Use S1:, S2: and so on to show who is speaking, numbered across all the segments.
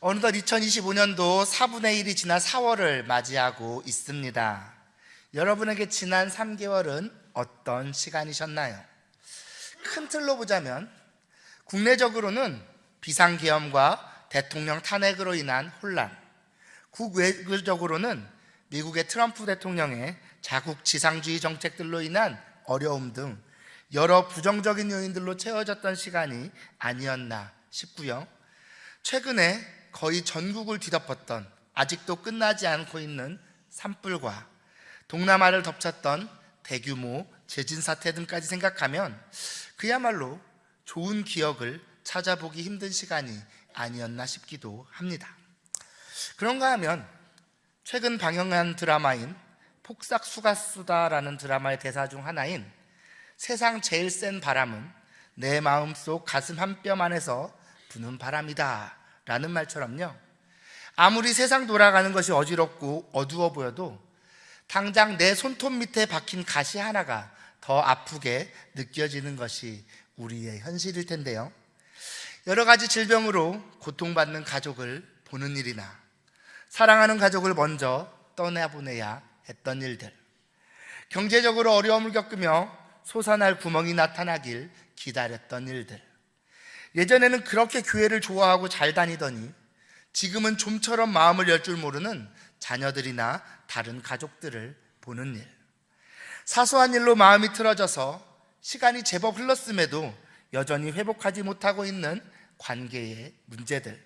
S1: 어느덧 2025년도 4분의 1이 지난 4월을 맞이하고 있습니다. 여러분에게 지난 3개월은 어떤 시간이셨나요? 큰 틀로 보자면 국내적으로는 비상계엄과 대통령 탄핵으로 인한 혼란, 국외적으로는 미국의 트럼프 대통령의 자국 지상주의 정책들로 인한 어려움 등 여러 부정적인 요인들로 채워졌던 시간이 아니었나 싶고요. 최근에 거의 전국을 뒤덮었던, 아직도 끝나지 않고 있는 산불과 동남아를 덮쳤던 대규모 재진 사태 등까지 생각하면 그야말로 좋은 기억을 찾아보기 힘든 시간이 아니었나 싶기도 합니다. 그런가 하면 최근 방영한 드라마인 폭삭수가수다라는 드라마의 대사 중 하나인 세상 제일 센 바람은 내 마음속 가슴 한 뼘 안에서 부는 바람이다 라는 말처럼요, 아무리 세상 돌아가는 것이 어지럽고 어두워 보여도 당장 내 손톱 밑에 박힌 가시 하나가 더 아프게 느껴지는 것이 우리의 현실일 텐데요. 여러 가지 질병으로 고통받는 가족을 보는 일이나 사랑하는 가족을 먼저 떠나보내야 했던 일들, 경제적으로 어려움을 겪으며 솟아날 구멍이 나타나길 기다렸던 일들, 예전에는 그렇게 교회를 좋아하고 잘 다니더니 지금은 좀처럼 마음을 열 줄 모르는 자녀들이나 다른 가족들을 보는 일, 사소한 일로 마음이 틀어져서 시간이 제법 흘렀음에도 여전히 회복하지 못하고 있는 관계의 문제들,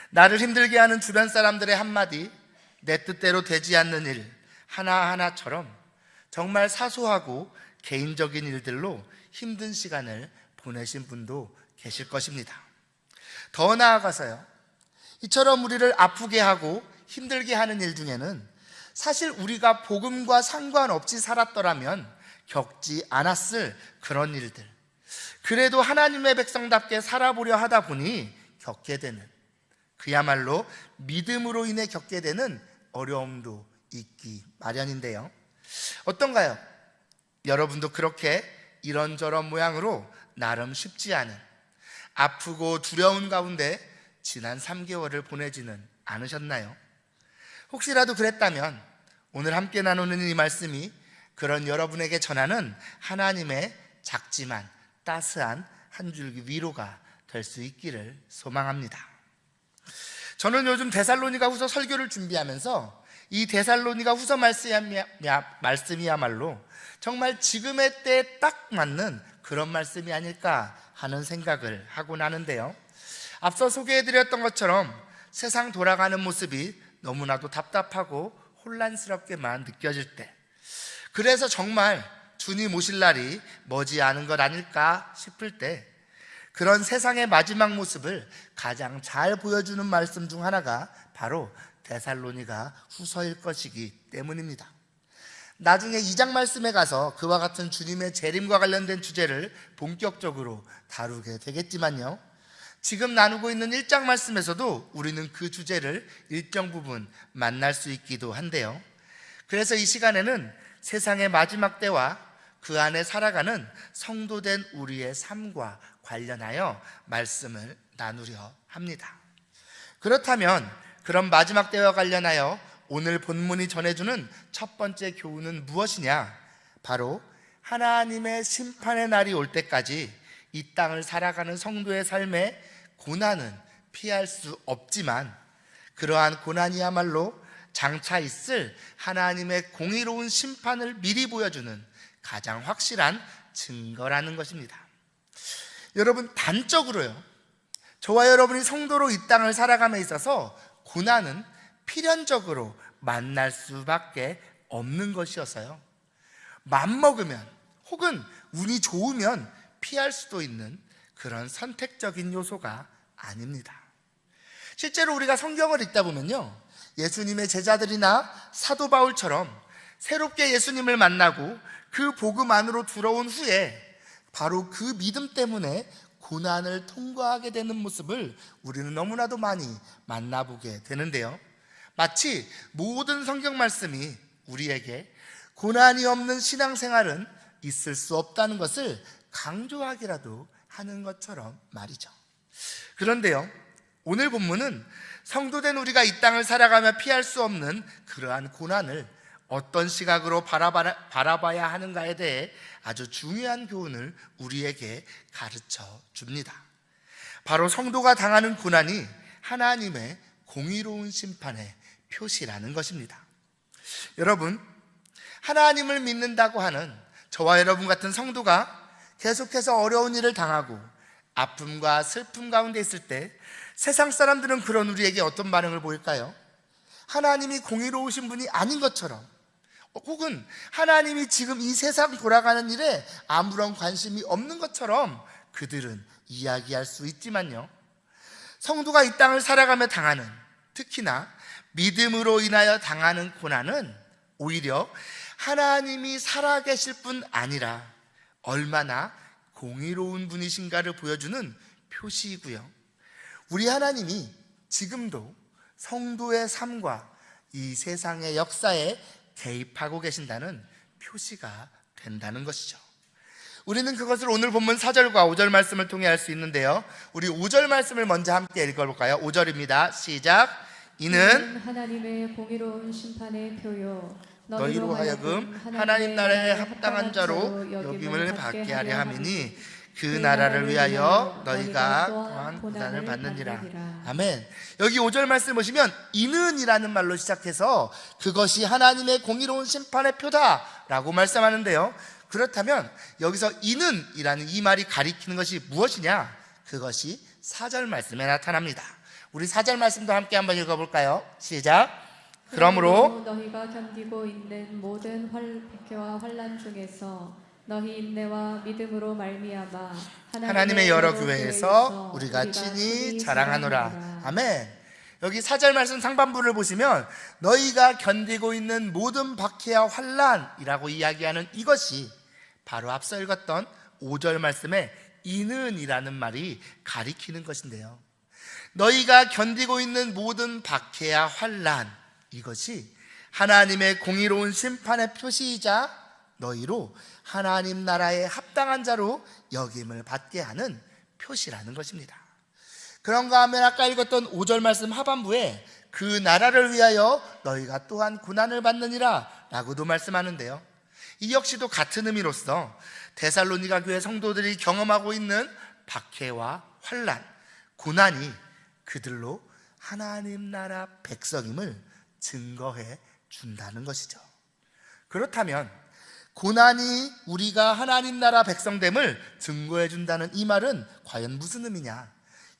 S1: 나를 힘들게 하는 주변 사람들의 한마디, 내 뜻대로 되지 않는 일 하나하나처럼 정말 사소하고 개인적인 일들로 힘든 시간을 보내신 분도 계실 것입니다. 더 나아가서요, 이처럼 우리를 아프게 하고 힘들게 하는 일 중에는 사실 우리가 복음과 상관없이 살았더라면 겪지 않았을 그런 일들, 그래도 하나님의 백성답게 살아보려 하다 보니 겪게 되는, 그야말로 믿음으로 인해 겪게 되는 어려움도 있기 마련인데요. 어떤가요? 여러분도 그렇게 이런저런 모양으로 나름 쉽지 않은, 아프고 두려운 가운데 지난 3개월을 보내지는 않으셨나요? 혹시라도 그랬다면 오늘 함께 나누는 이 말씀이 그런 여러분에게 전하는 하나님의 작지만 따스한 한 줄기 위로가 될 수 있기를 소망합니다. 저는 요즘 데살로니가 후서 설교를 준비하면서 이 데살로니가 후서 말씀이야말로 정말 지금의 때에 딱 맞는 그런 말씀이 아닐까 하는 생각을 하곤 하는데요. 앞서 소개해드렸던 것처럼 세상 돌아가는 모습이 너무나도 답답하고 혼란스럽게만 느껴질 때, 그래서 정말 주님 오실 날이 머지않은 것 아닐까 싶을 때, 그런 세상의 마지막 모습을 가장 잘 보여주는 말씀 중 하나가 바로 데살로니가 후서일 것이기 때문입니다. 나중에 2장 말씀에 가서 그와 같은 주님의 재림과 관련된 주제를 본격적으로 다루게 되겠지만요, 지금 나누고 있는 1장 말씀에서도 우리는 그 주제를 일정 부분 만날 수 있기도 한데요. 그래서 이 시간에는 세상의 마지막 때와 그 안에 살아가는 성도된 우리의 삶과 관련하여 말씀을 나누려 합니다. 그렇다면 그런 마지막 때와 관련하여 오늘 본문이 전해주는 첫 번째 교훈은 무엇이냐? 바로 하나님의 심판의 날이 올 때까지 이 땅을 살아가는 성도의 삶에 고난은 피할 수 없지만, 그러한 고난이야말로 장차 있을 하나님의 공의로운 심판을 미리 보여주는 가장 확실한 증거라는 것입니다. 여러분, 단적으로요, 저와 여러분이 성도로 이 땅을 살아감에 있어서 고난은 필연적으로 만날 수밖에 없는 것이어서요, 맘먹으면 혹은 운이 좋으면 피할 수도 있는 그런 선택적인 요소가 아닙니다. 실제로 우리가 성경을 읽다 보면요, 예수님의 제자들이나 사도 바울처럼 새롭게 예수님을 만나고 그 복음 안으로 들어온 후에 바로 그 믿음 때문에 고난을 통과하게 되는 모습을 우리는 너무나도 많이 만나보게 되는데요, 마치 모든 성경 말씀이 우리에게 고난이 없는 신앙생활은 있을 수 없다는 것을 강조하기라도 하는 것처럼 말이죠. 그런데요, 오늘 본문은 성도된 우리가 이 땅을 살아가며 피할 수 없는 그러한 고난을 어떤 시각으로 바라봐야 하는가에 대해 아주 중요한 교훈을 우리에게 가르쳐 줍니다. 바로 성도가 당하는 고난이 하나님의 공의로운 심판의 표시라는 것입니다. 여러분, 하나님을 믿는다고 하는 저와 여러분 같은 성도가 계속해서 어려운 일을 당하고 아픔과 슬픔 가운데 있을 때 세상 사람들은 그런 우리에게 어떤 반응을 보일까요? 하나님이 공의로우신 분이 아닌 것처럼, 혹은 하나님이 지금 이 세상 돌아가는 일에 아무런 관심이 없는 것처럼 그들은 이야기할 수 있지만요, 성도가 이 땅을 살아가며 당하는, 특히나 믿음으로 인하여 당하는 고난은 오히려 하나님이 살아계실 뿐 아니라 얼마나 공의로운 분이신가를 보여주는 표시이고요, 우리 하나님이 지금도 성도의 삶과 이 세상의 역사에 개입하고 계신다는 표시가 된다는 것이죠. 우리는 그것을 오늘 본문 4절과 5절 말씀을 통해 알 수 있는데요, 우리 5절 말씀을 먼저 함께 읽어볼까요? 5절입니다. 시작. 이는
S2: 하나님의 공의로운 심판의 표요
S1: 너희로 하여금 하나님 나라에 합당한 자로 여김을 받게 하려 함이니 그 나라를 위하여 너희가 또한 고난을 받느니라. 아멘. 여기 5절 말씀 보시면 이는 이라는 말로 시작해서 그것이 하나님의 공의로운 심판의 표다라고 말씀하는데요, 그렇다면 여기서 이는 이라는 이 말이 가리키는 것이 무엇이냐? 그것이 4절 말씀에 나타납니다. 우리 4절 말씀도 함께 한번 읽어볼까요? 시작. 그러므로
S2: 너희가 견디고 있는 모든 박해와 환난 중에서 너희 인내와 믿음으로 말미암아
S1: 하나님의 여러 교회에서 우리가 친히 자랑하노라. 아멘. 여기 4절 말씀 상반부를 보시면 너희가 견디고 있는 모든 박해와 환난이라고 이야기하는 이것이 바로 앞서 읽었던 5절 말씀에 이는이라는 말이 가리키는 것인데요, 너희가 견디고 있는 모든 박해와 환난, 이것이 하나님의 공의로운 심판의 표시이자 너희로 하나님 나라에 합당한 자로 여김을 받게 하는 표시라는 것입니다. 그런가 하면 아까 읽었던 5절 말씀 하반부에 그 나라를 위하여 너희가 또한 고난을 받느니라 라고도 말씀하는데요, 이 역시도 같은 의미로서 데살로니가 교회 성도들이 경험하고 있는 박해와 환난, 고난이 그들로 하나님 나라 백성임을 증거해 준다는 것이죠. 그렇다면 고난이 우리가 하나님 나라 백성됨을 증거해 준다는 이 말은 과연 무슨 의미냐?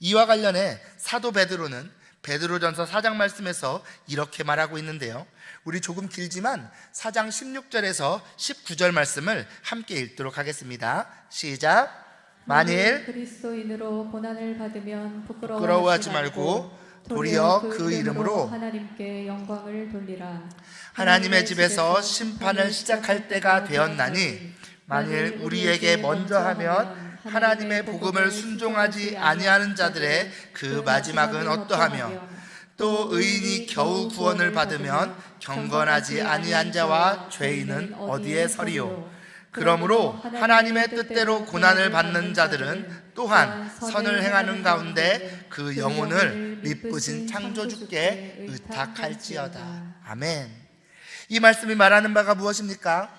S1: 이와 관련해 사도 베드로는 베드로전서 4장 말씀에서 이렇게 말하고 있는데요, 우리 조금 길지만 4장 16절에서 19절 말씀을 함께 읽도록 하겠습니다. 시작. 만일
S2: 그리스도인으로 고난을 받으면
S1: 부끄러워하지 말고 도리어 그 이름으로
S2: 하나님께 영광을 돌리라.
S1: 하나님의 집에서 심판을 시작할 때가 되었나니 만일 우리에게 먼저 하면 하나님의 복음을 순종하지 아니하는 자들의 그 마지막은 어떠하며 또 의인이 겨우 구원을 받으면 경건하지 아니한 자와 죄인은 어디에 서리요. 그러므로 하나님의 뜻대로 고난을 받는 자들은 또한 선을 행하는 가운데 그 영혼을 미쁘신 창조주께 의탁할지어다. 아멘. 이 말씀이 말하는 바가 무엇입니까?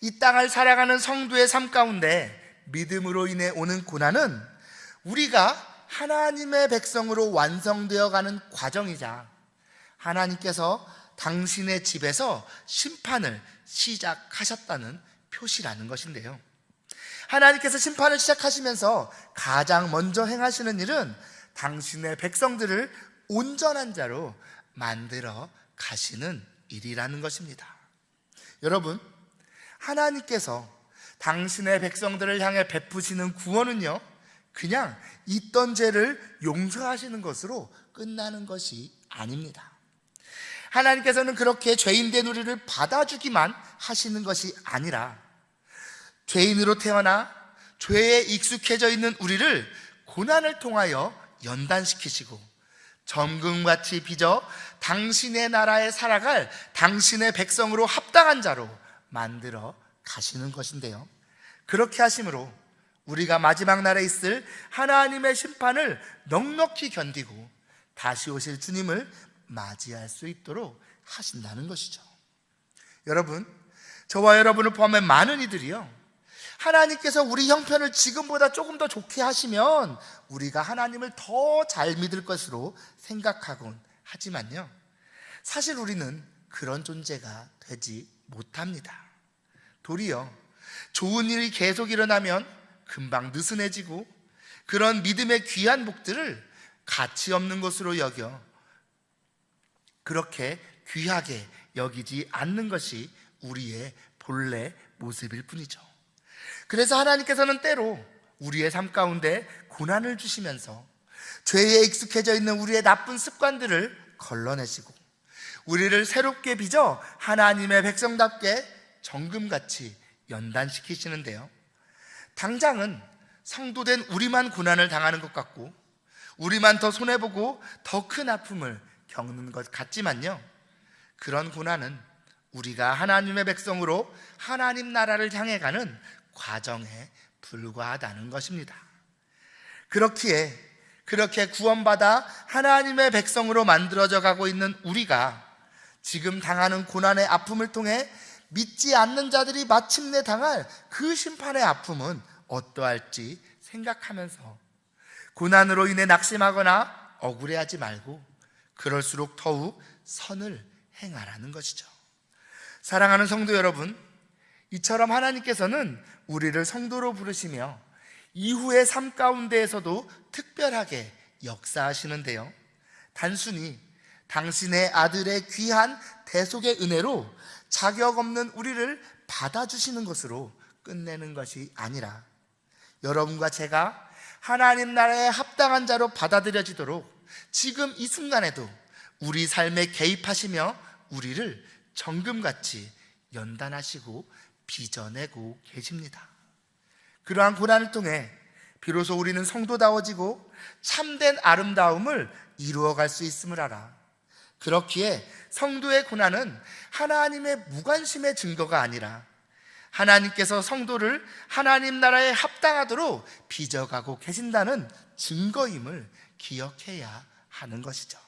S1: 이 땅을 살아가는 성도의 삶 가운데 믿음으로 인해 오는 고난은 우리가 하나님의 백성으로 완성되어 가는 과정이자 하나님께서 당신의 집에서 심판을 시작하셨다는 표시라는 것인데요, 하나님께서 심판을 시작하시면서 가장 먼저 행하시는 일은 당신의 백성들을 온전한 자로 만들어 가시는 일이라는 것입니다. 여러분, 하나님께서 당신의 백성들을 향해 베푸시는 구원은요, 그냥 있던 죄를 용서하시는 것으로 끝나는 것이 아닙니다. 하나님께서는 그렇게 죄인된 우리를 받아주기만 하시는 것이 아니라 죄인으로 태어나 죄에 익숙해져 있는 우리를 고난을 통하여 연단시키시고 점금같이 빚어 당신의 나라에 살아갈 당신의 백성으로 합당한 자로 만들어 가시는 것인데요, 그렇게 하심으로 우리가 마지막 날에 있을 하나님의 심판을 넉넉히 견디고 다시 오실 주님을 맞이할 수 있도록 하신다는 것이죠. 여러분, 저와 여러분을 포함한 많은 이들이요, 하나님께서 우리 형편을 지금보다 조금 더 좋게 하시면 우리가 하나님을 더 잘 믿을 것으로 생각하곤 하지만요, 사실 우리는 그런 존재가 되지 못합니다. 도리어 좋은 일이 계속 일어나면 금방 느슨해지고 그런 믿음의 귀한 복들을 가치 없는 것으로 여겨 그렇게 귀하게 여기지 않는 것이 우리의 본래 모습일 뿐이죠. 그래서 하나님께서는 때로 우리의 삶 가운데 고난을 주시면서 죄에 익숙해져 있는 우리의 나쁜 습관들을 걸러내시고 우리를 새롭게 빚어 하나님의 백성답게 정금같이 연단시키시는데요, 당장은 성도된 우리만 고난을 당하는 것 같고 우리만 더 손해보고 더 큰 아픔을 겪는 것 같지만요, 그런 고난은 우리가 하나님의 백성으로 하나님 나라를 향해 가는 과정에 불과하다는 것입니다. 그렇기에 그렇게 구원받아 하나님의 백성으로 만들어져 가고 있는 우리가 지금 당하는 고난의 아픔을 통해 믿지 않는 자들이 마침내 당할 그 심판의 아픔은 어떠할지 생각하면서 고난으로 인해 낙심하거나 억울해하지 말고 그럴수록 더욱 선을 행하라는 것이죠. 사랑하는 성도 여러분, 이처럼 하나님께서는 우리를 성도로 부르시며 이후의 삶 가운데에서도 특별하게 역사하시는데요, 단순히 당신의 아들의 귀한 대속의 은혜로 자격 없는 우리를 받아주시는 것으로 끝내는 것이 아니라 여러분과 제가 하나님 나라에 합당한 자로 받아들여지도록 지금 이 순간에도 우리 삶에 개입하시며 우리를 정금같이 연단하시고 빚어내고 계십니다. 그러한 고난을 통해 비로소 우리는 성도다워지고 참된 아름다움을 이루어갈 수 있음을 알아. 그렇기에 성도의 고난은 하나님의 무관심의 증거가 아니라 하나님께서 성도를 하나님 나라에 합당하도록 빚어가고 계신다는 증거임을 기억해야 하는 것이죠.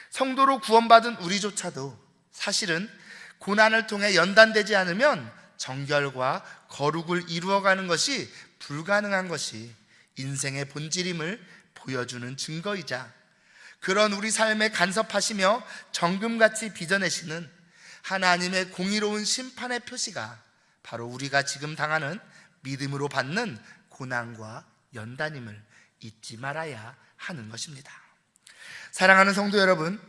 S1: 성도로 구원받은 우리조차도 사실은 고난을 통해 연단되지 않으면 정결과 거룩을 이루어가는 것이 불가능한 것이 인생의 본질임을 보여주는 증거이자 그런 우리 삶에 간섭하시며 정금같이 빚어내시는 하나님의 공의로운 심판의 표시가 바로 우리가 지금 당하는 믿음으로 받는 고난과 연단임을 잊지 말아야 하는 것입니다. 사랑하는 성도 여러분,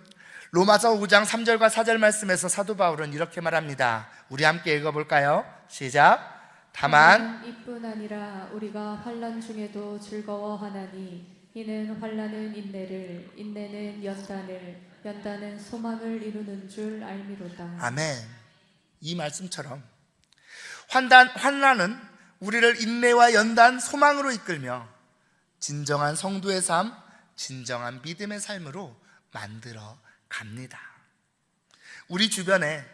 S1: 로마서 5장 3절과 4절 말씀에서 사도 바울은 이렇게 말합니다. 우리 함께 읽어볼까요? 시작. 다만
S2: 이뿐 아니라 우리가 환난 중에도 즐거워하나니 이는 환난은 인내를, 인내는 연단을, 연단은 소망을 이루는 줄 알미로다.
S1: 아멘. 이 말씀처럼 환난은 우리를 인내와 연단, 소망으로 이끌며 진정한 성도의 삶, 진정한 믿음의 삶으로 만들어 갑니다. 우리 주변에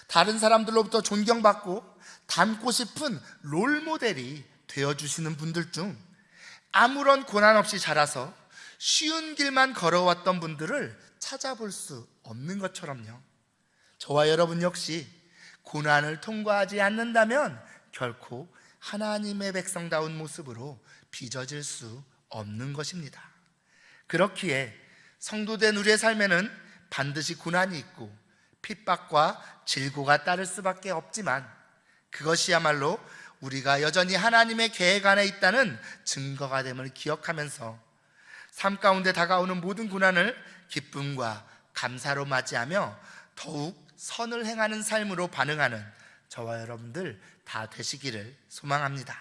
S1: 다른 사람들로부터 존경받고 닮고 싶은 롤모델이 되어주시는 분들 중 아무런 고난 없이 자라서 쉬운 길만 걸어왔던 분들을 찾아볼 수 없는 것처럼요, 저와 여러분 역시 고난을 통과하지 않는다면 결코 하나님의 백성다운 모습으로 빚어질 수 없는 것입니다. 그렇기에 성도된 우리의 삶에는 반드시 고난이 있고 핍박과 질고가 따를 수밖에 없지만 그것이야말로 우리가 여전히 하나님의 계획 안에 있다는 증거가 됨을 기억하면서 삶 가운데 다가오는 모든 고난을 기쁨과 감사로 맞이하며 더욱 선을 행하는 삶으로 반응하는 저와 여러분들 다 되시기를 소망합니다.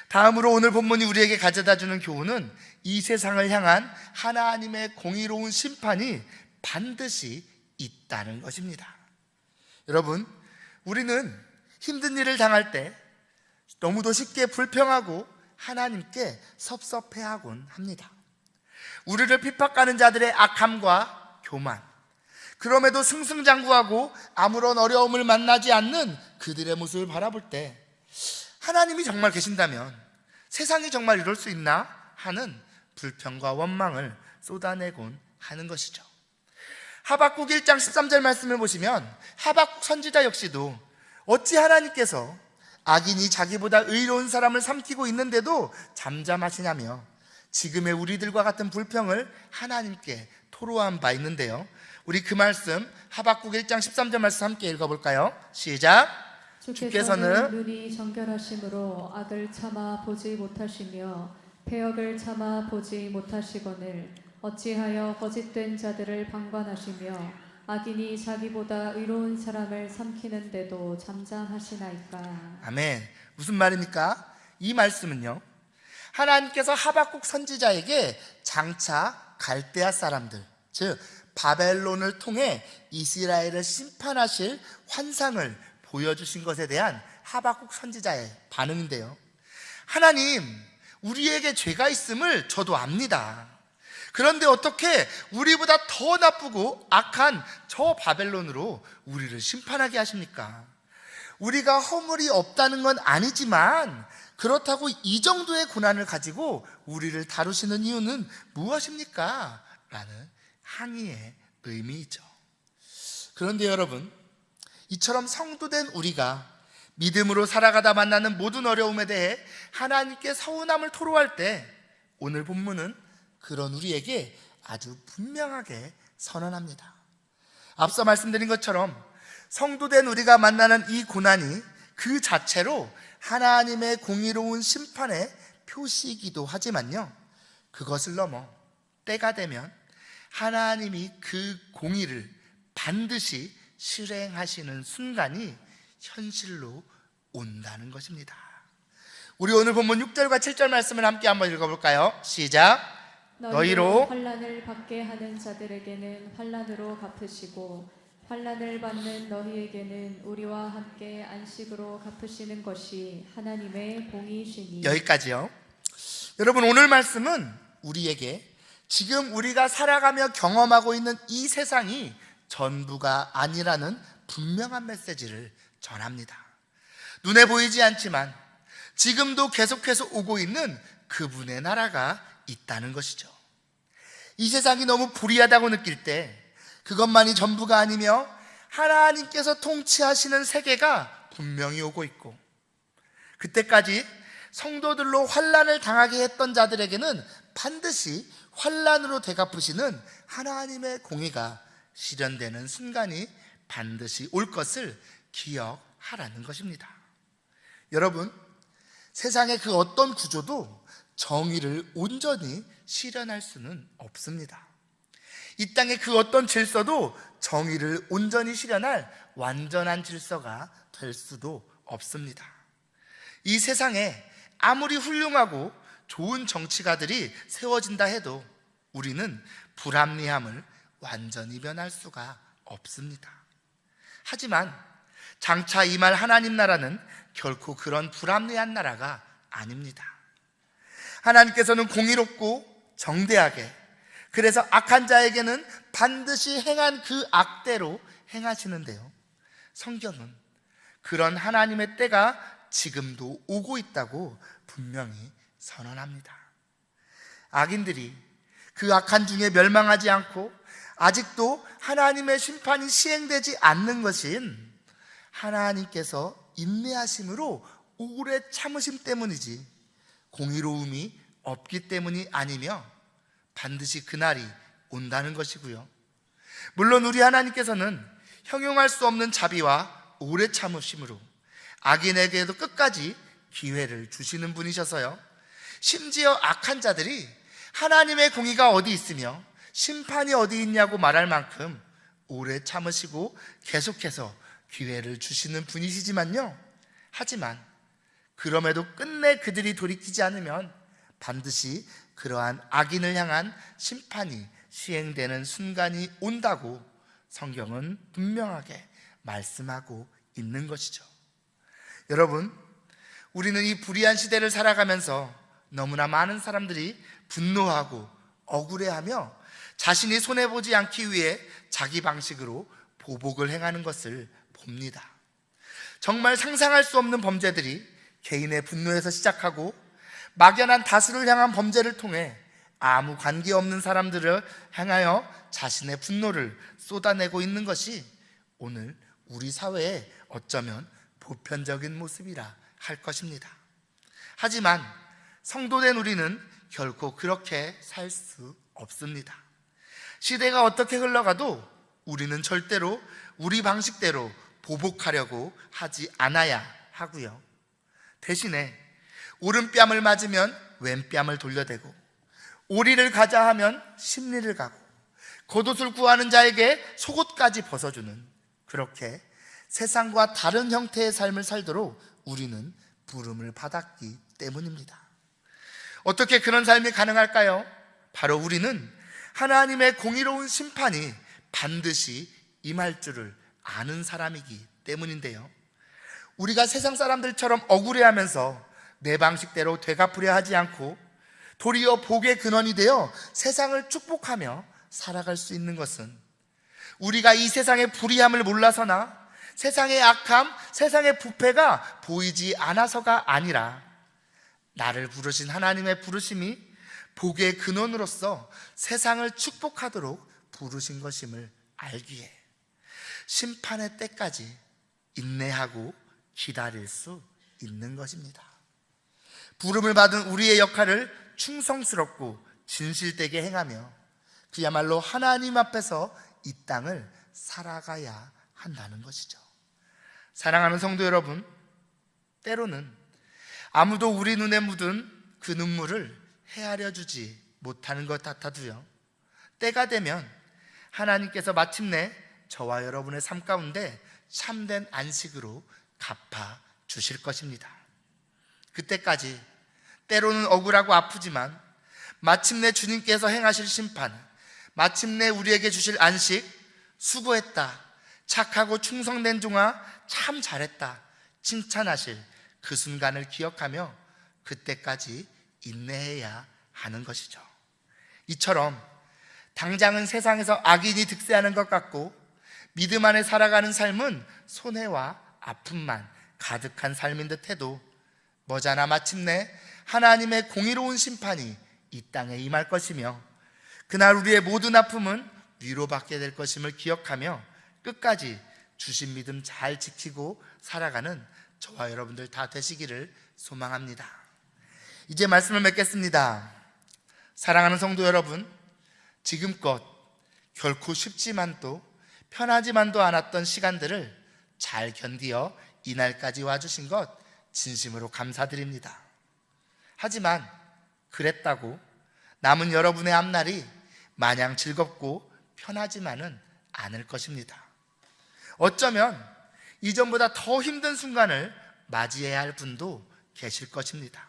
S1: 다음으로 오늘 본문이 우리에게 가져다주는 교훈은 이 세상을 향한 하나님의 공의로운 심판이 반드시 있다는 것입니다. 여러분, 우리는 힘든 일을 당할 때 너무도 쉽게 불평하고 하나님께 섭섭해하곤 합니다. 우리를 핍박하는 자들의 악함과 교만, 그럼에도 승승장구하고 아무런 어려움을 만나지 않는 그들의 모습을 바라볼 때 하나님이 정말 계신다면 세상이 정말 이럴 수 있나 하는 불평과 원망을 쏟아내곤 하는 것이죠. 하박국 1장 13절 말씀을 보시면 하박국 선지자 역시도 어찌 하나님께서 악인이 자기보다 의로운 사람을 삼키고 있는데도 잠잠하시냐며 지금의 우리들과 같은 불평을 하나님께 토로한 바 있는데요, 우리 그 말씀 하박국 1장 13절 말씀 함께 읽어볼까요? 시작.
S2: 주께서는 눈이 정결하심으로 악을 참아 보지 못하시며 패역을 참아 보지 못하시거늘 어찌하여 거짓된 자들을 방관하시며 악인이 자기보다 의로운 사람을 삼키는데도 잠잠하시나이까.
S1: 아멘. 무슨 말입니까? 이 말씀은요, 하나님께서 하박국 선지자에게 장차 갈대아 사람들, 즉 바벨론을 통해 이스라엘을 심판하실 환상을 보여주신 것에 대한 하박국 선지자의 반응인데요, 하나님, 우리에게 죄가 있음을 저도 압니다. 그런데 어떻게 우리보다 더 나쁘고 악한 저 바벨론으로 우리를 심판하게 하십니까? 우리가 허물이 없다는 건 아니지만 그렇다고 이 정도의 고난을 가지고 우리를 다루시는 이유는 무엇입니까? 라는 항의의 의미이죠. 그런데 여러분, 이처럼 성도된 우리가 믿음으로 살아가다 만나는 모든 어려움에 대해 하나님께 서운함을 토로할 때 오늘 본문은 그런 우리에게 아주 분명하게 선언합니다. 앞서 말씀드린 것처럼 성도된 우리가 만나는 이 고난이 그 자체로 하나님의 공의로운 심판의 표시이기도 하지만요, 그것을 넘어 때가 되면 하나님이 그 공의를 반드시 실행하시는 순간이 현실로 온다는 것입니다. 우리 오늘 본문 6절과 7절 말씀을 함께 한번 읽어볼까요? 시작. 너희로
S2: 환난을 받게 하는 자들에게는 환난으로 갚으시고 환난을 받는 너희에게는 우리와 함께 안식으로 갚으시는 것이 하나님의 공의시니.
S1: 여기까지요. 여러분, 오늘 말씀은 우리에게 지금 우리가 살아가며 경험하고 있는 이 세상이 전부가 아니라는 분명한 메시지를 전합니다. 눈에 보이지 않지만 지금도 계속해서 오고 있는 그분의 나라가 있다는 것이죠. 이 세상이 너무 불의하다고 느낄 때 그것만이 전부가 아니며 하나님께서 통치하시는 세계가 분명히 오고 있고, 그때까지 성도들로 환난을 당하게 했던 자들에게는 반드시 환난으로 되갚으시는 하나님의 공의가 실현되는 순간이 반드시 올 것을 기억하라는 것입니다. 여러분, 세상의 그 어떤 구조도 정의를 온전히 실현할 수는 없습니다. 이 땅의 그 어떤 질서도 정의를 온전히 실현할 완전한 질서가 될 수도 없습니다. 이 세상에 아무리 훌륭하고 좋은 정치가들이 세워진다 해도 우리는 불합리함을 완전히 변할 수가 없습니다. 하지만 장차 임할 하나님 나라는 결코 그런 불합리한 나라가 아닙니다. 하나님께서는 공의롭고 정대하게, 그래서 악한 자에게는 반드시 행한 그 악대로 행하시는데요, 성경은 그런 하나님의 때가 지금도 오고 있다고 분명히 선언합니다. 악인들이 그 악한 중에 멸망하지 않고 아직도 하나님의 심판이 시행되지 않는 것인 하나님께서 인내하심으로 오래 참으심 때문이지 공의로움이 없기 때문이 아니며 반드시 그날이 온다는 것이고요, 물론 우리 하나님께서는 형용할 수 없는 자비와 오래 참으심으로 악인에게도 끝까지 기회를 주시는 분이셔서요, 심지어 악한 자들이 하나님의 공의가 어디 있으며 심판이 어디 있냐고 말할 만큼 오래 참으시고 계속해서 기회를 주시는 분이시지만요, 하지만 그럼에도 끝내 그들이 돌이키지 않으면 반드시 그러한 악인을 향한 심판이 시행되는 순간이 온다고 성경은 분명하게 말씀하고 있는 것이죠. 여러분, 우리는 이 불의한 시대를 살아가면서 너무나 많은 사람들이 분노하고 억울해하며 자신이 손해보지 않기 위해 자기 방식으로 보복을 행하는 것을 봅니다. 정말 상상할 수 없는 범죄들이 개인의 분노에서 시작하고 막연한 다수를 향한 범죄를 통해 아무 관계없는 사람들을 향하여 자신의 분노를 쏟아내고 있는 것이 오늘 우리 사회의 어쩌면 보편적인 모습이라 할 것입니다. 하지만 성도된 우리는 결코 그렇게 살 수 없습니다. 시대가 어떻게 흘러가도 우리는 절대로 우리 방식대로 보복하려고 하지 않아야 하고요. 대신에 오른뺨을 맞으면 왼뺨을 돌려대고, 오리를 가자 하면 심리를 가고, 겉옷을 구하는 자에게 속옷까지 벗어주는, 그렇게 세상과 다른 형태의 삶을 살도록 우리는 부름을 받았기 때문입니다. 어떻게 그런 삶이 가능할까요? 바로 우리는 하나님의 공의로운 심판이 반드시 임할 줄을 아는 사람이기 때문인데요. 우리가 세상 사람들처럼 억울해하면서 내 방식대로 되갚으려 하지 않고 도리어 복의 근원이 되어 세상을 축복하며 살아갈 수 있는 것은 우리가 이 세상의 불의함을 몰라서나 세상의 악함, 세상의 부패가 보이지 않아서가 아니라 나를 부르신 하나님의 부르심이 복의 근원으로서 세상을 축복하도록 부르신 것임을 알기에 심판의 때까지 인내하고 기다릴 수 있는 것입니다. 부름을 받은 우리의 역할을 충성스럽고 진실되게 행하며 그야말로 하나님 앞에서 이 땅을 살아가야 한다는 것이죠. 사랑하는 성도 여러분, 때로는 아무도 우리 눈에 묻은 그 눈물을 헤아려 주지 못하는 것 같아도요, 때가 되면 하나님께서 마침내 저와 여러분의 삶 가운데 참된 안식으로 갚아 주실 것입니다. 그때까지 때로는 억울하고 아프지만 마침내 주님께서 행하실 심판, 마침내 우리에게 주실 안식, 수고했다, 착하고 충성된 종아 참 잘했다 칭찬하실 그 순간을 기억하며 그때까지 인내해야 하는 것이죠. 이처럼 당장은 세상에서 악인이 득세하는 것 같고 믿음 안에 살아가는 삶은 손해와 아픔만 가득한 삶인 듯해도 머지않아 마침내 하나님의 공의로운 심판이 이 땅에 임할 것이며 그날 우리의 모든 아픔은 위로받게 될 것임을 기억하며 끝까지 주신 믿음 잘 지키고 살아가는 저와 여러분들 다 되시기를 소망합니다. 이제 말씀을 맺겠습니다. 사랑하는 성도 여러분, 지금껏 결코 쉽지만도 편하지만도 않았던 시간들을 잘 견디어 이날까지 와주신 것 진심으로 감사드립니다. 하지만 그랬다고 남은 여러분의 앞날이 마냥 즐겁고 편하지만은 않을 것입니다. 어쩌면 이전보다 더 힘든 순간을 맞이해야 할 분도 계실 것입니다.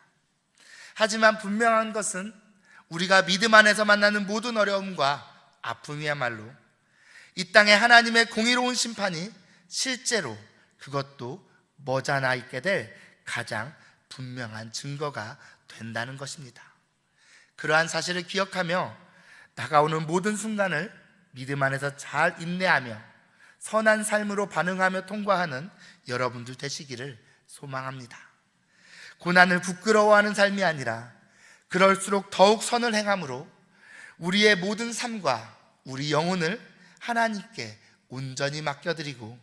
S1: 하지만 분명한 것은 우리가 믿음 안에서 만나는 모든 어려움과 아픔이야말로 이 땅에 하나님의 공의로운 심판이 실제로 그것도 머지않아 있게 될 가장 분명한 증거가 된다는 것입니다. 그러한 사실을 기억하며 다가오는 모든 순간을 믿음 안에서 잘 인내하며 선한 삶으로 반응하며 통과하는 여러분들 되시기를 소망합니다. 고난을 부끄러워하는 삶이 아니라 그럴수록 더욱 선을 행함으로 우리의 모든 삶과 우리 영혼을 하나님께 온전히 맡겨드리고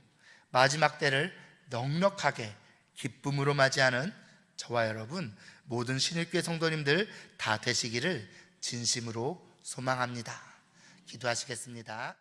S1: 마지막 때를 넉넉하게 기쁨으로 맞이하는 저와 여러분 모든 신일교회 성도님들 다 되시기를 진심으로 소망합니다. 기도하시겠습니다.